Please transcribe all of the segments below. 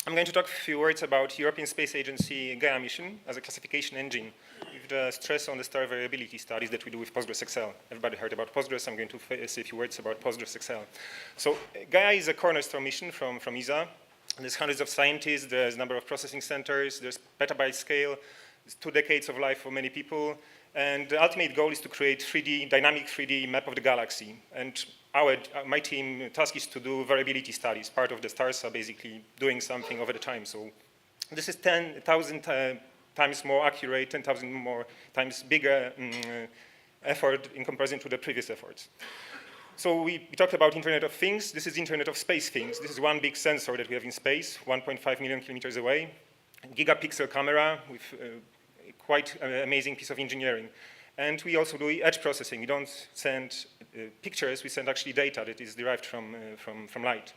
I'm going to talk a few words about European Space Agency Gaia mission as a classification engine with the stress on the star variability studies that we do with Postgres-XL. Everybody heard about Postgres. I'm going to say a few words about Postgres-XL. So Gaia is a cornerstone mission from ESA. There's hundreds of scientists, there's a number of processing centers, there's petabyte scale, there's 2 decades of life for many people, and the ultimate goal is to create dynamic 3D map of the galaxy. And my team task is to do variability studies. Part of the stars are basically doing something over the time. So this is 10,000 times more accurate, 10,000 more times bigger effort in comparison to the previous efforts. So we talked about Internet of Things. This is Internet of Space Things. This is one big sensor that we have in space, 1.5 million kilometers away. Gigapixel camera with quite an amazing piece of engineering. And we also do edge processing. We don't send pictures, we send actually data that is derived from light.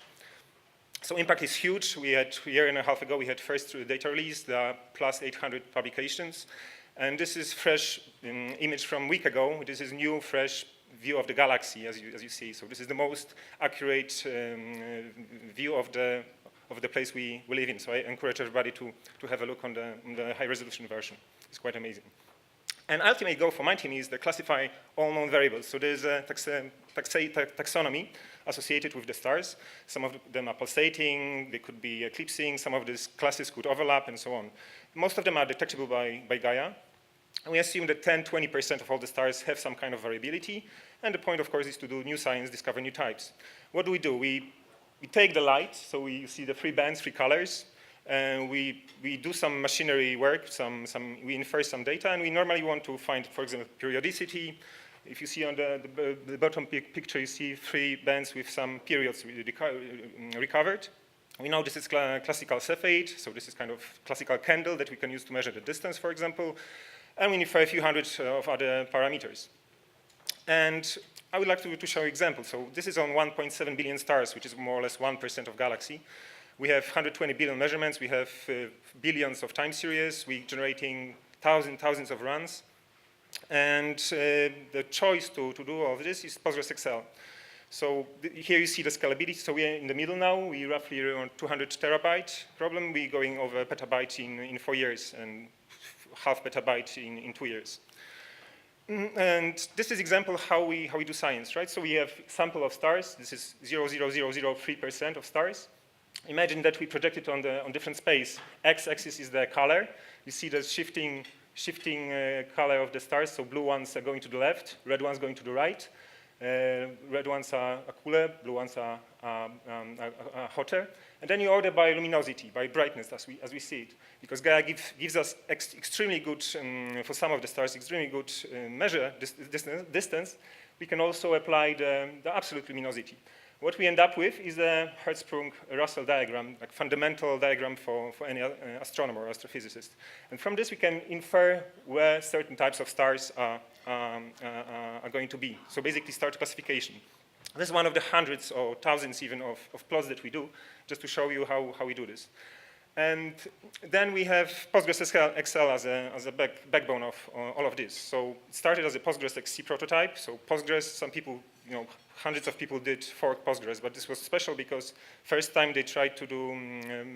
So impact is huge. We had a year and a half ago, we had first data release, there are plus 800 publications. And this is fresh image from a week ago. This is new, fresh view of the galaxy, as you see. So this is the most accurate view of the place we live in. So I encourage everybody to have a look on the high-resolution version. It's quite amazing. And ultimate goal for my team is to classify all known variables. So there's a taxonomy associated with the stars. Some of them are pulsating, they could be eclipsing, some of these classes could overlap, and so on. Most of them are detectable by Gaia. And we assume that 10–20% of all the stars have some kind of variability. And the point, of course, is to do new science, discover new types. What do? We take the light, so we see the 3 bands, 3 colors. We do some machinery work, we infer some data, and we normally want to find, for example, periodicity. If you see on the bottom picture, you see 3 bands with some periods recovered. We know this is classical Cepheid, so this is kind of classical candle that we can use to measure the distance, for example. And we infer a few hundred of other parameters. And I would like to show you examples. So this is on 1.7 billion stars, which is more or less 1% of galaxy. We have 120 billion measurements. We have billions of time series. We're generating thousands of runs. And the choice to do all of this is Postgres-XL. So here you see the scalability. So we're in the middle now. We roughly around 200 terabyte problem. We're going over a petabyte in 4 years and half petabyte in 2 years. And this is example how we do science, right? So we have sample of stars. This is 0.0003% of stars. Imagine that we project it on different space. X-axis is the color. You see the shifting color of the stars. So blue ones are going to the left, red ones going to the right. Red ones are cooler, blue ones are hotter. And then you order by luminosity, by brightness, as we see it. Because Gaia gives us extremely good, for some of the stars, extremely good measure distance. We can also apply the absolute luminosity. What we end up with is a Hertzsprung-Russell diagram, like fundamental diagram for any astronomer or astrophysicist. And from this, we can infer where certain types of stars are going to be. So basically, star classification. This is one of the hundreds or thousands even of plots that we do, just to show you how we do this. And then we have Postgres-XL as a backbone of all of this. So it started as a Postgres-XC prototype. So Postgres, some people, hundreds of people did fork Postgres, but this was special because first time they tried to do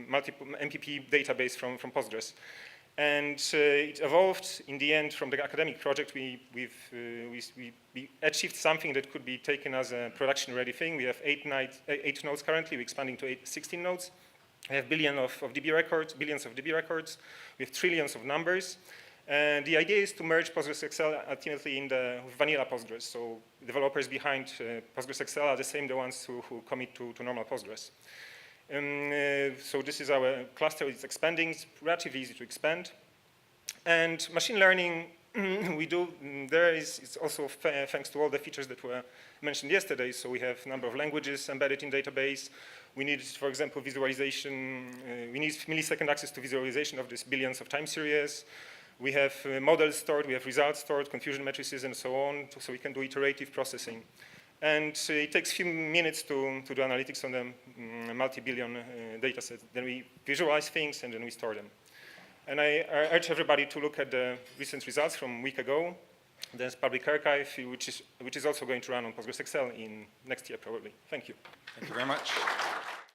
multiple MPP database from Postgres. And it evolved in the end from the academic project. We achieved something that could be taken as a production-ready thing. We have 8 nodes currently. We're expanding to 16 nodes. We have billions of DB records. We have trillions of numbers. And the idea is to merge Postgres-XL ultimately in the vanilla Postgres. So developers behind Postgres-XL are the same, the ones who commit to normal Postgres. So this is our cluster. It's expanding. It's relatively easy to expand. And machine learning it's also thanks to all the features that were mentioned yesterday. So we have a number of languages embedded in database. We need, for example, visualization. We need millisecond access to visualization of these billions of time series. We have models stored, we have results stored, confusion matrices, and so on, so we can do iterative processing. And it takes a few minutes to do analytics on the multi-billion data sets. Then we visualize things, and then we store them. And I urge everybody to look at the recent results from a week ago. There's public archive, which is also going to run on Postgres-XL in next year, probably. Thank you. Thank you very much.